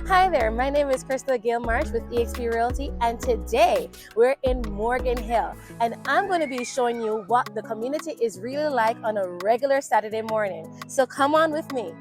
Hi there, my name is Krystal-Gail with eXp Realty, and today we're in Morgan Hill, and I'm going to be showing you what the community is really like on a regular Saturday morning. So come on with me.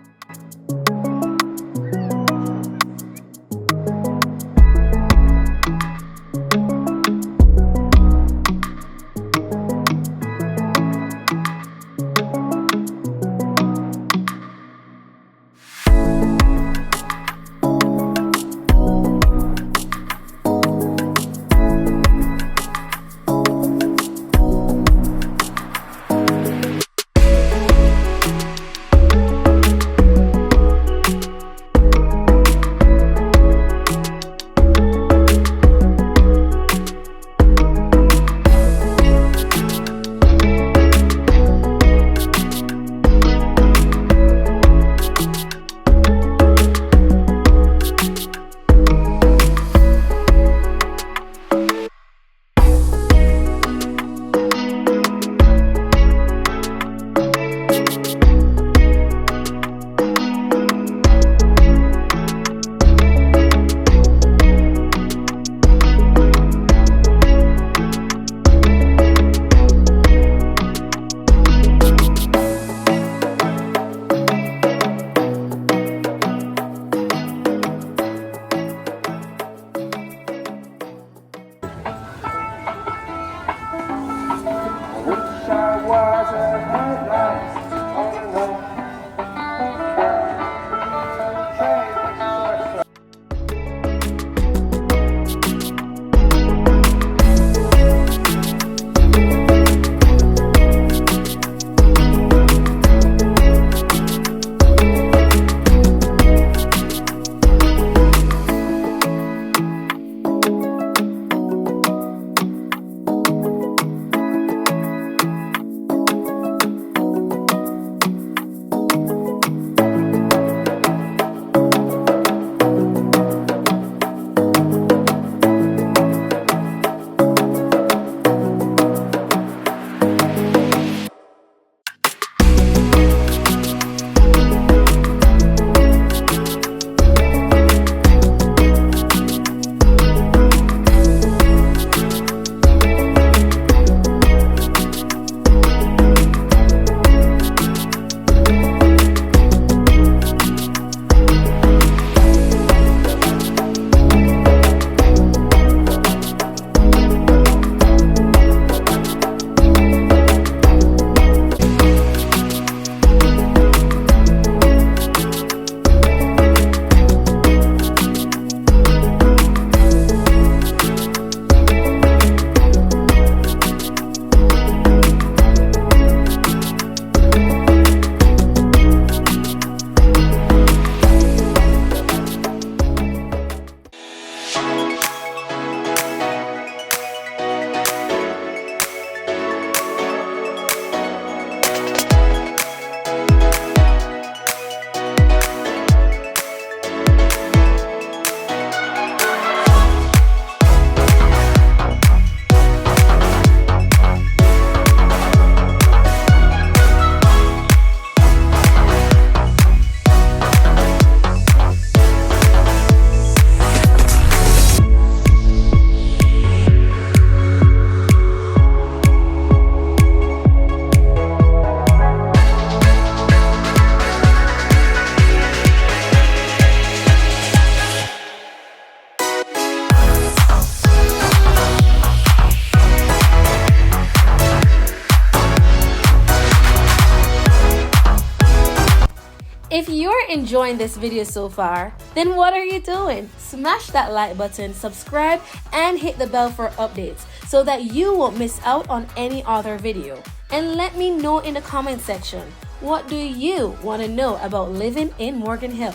If you're enjoying this video so far, then what are you doing? Smash that like button, subscribe, and hit the bell for updates so that you won't miss out on any other video. And let me know in the comment section, what do you want to know about living in Morgan Hill?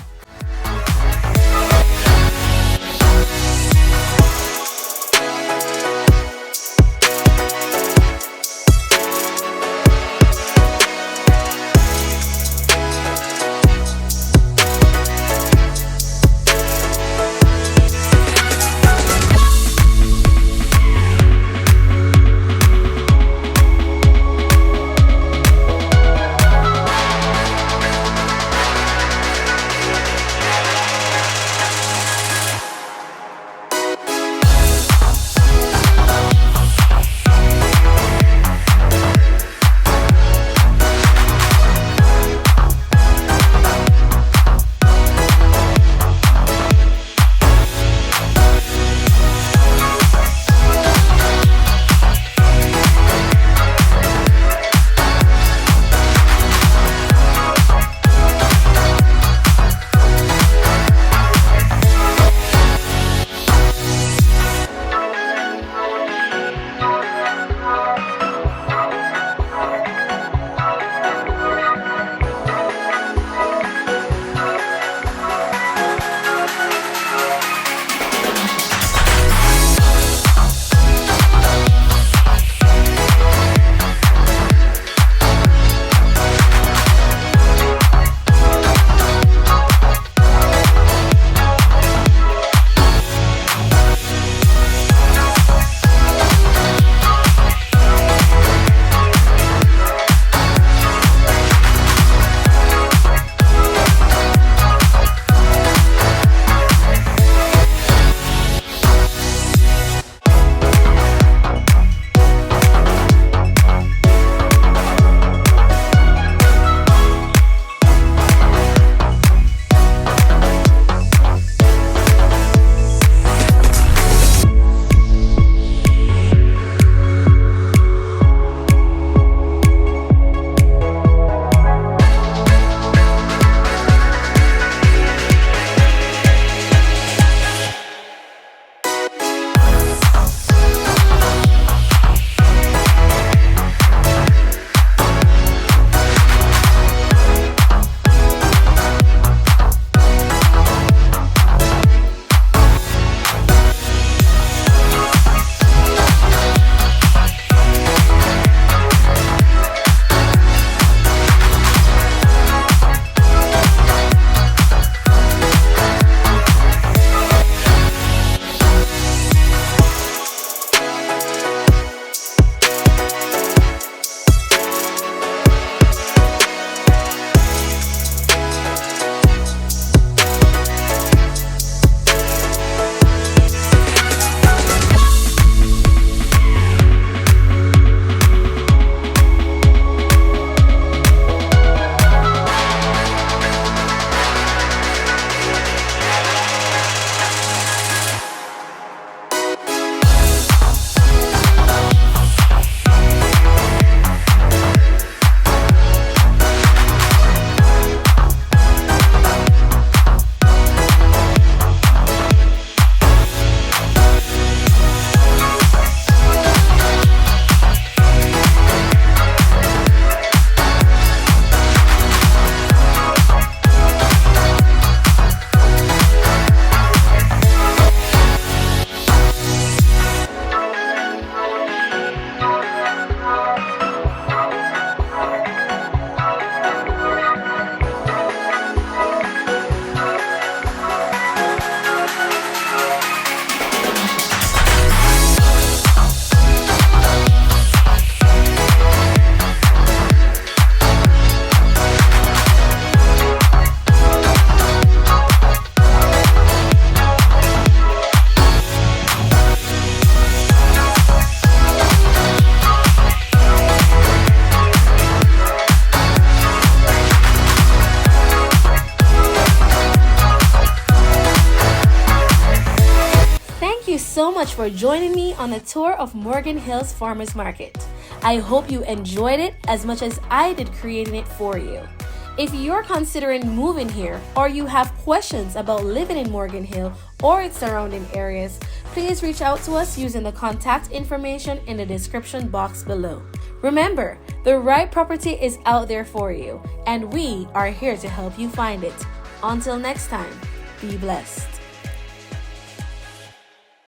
you so much for joining me on a tour of Morgan Hills Farmers Market. I hope you enjoyed it as much as I did creating it for you. If you're considering moving here or you have questions about living in Morgan Hill or its surrounding areas, please reach out to us using the contact information in the description box below. Remember, the right property is out there for you, and we are here to help you find it. Until next time, be blessed.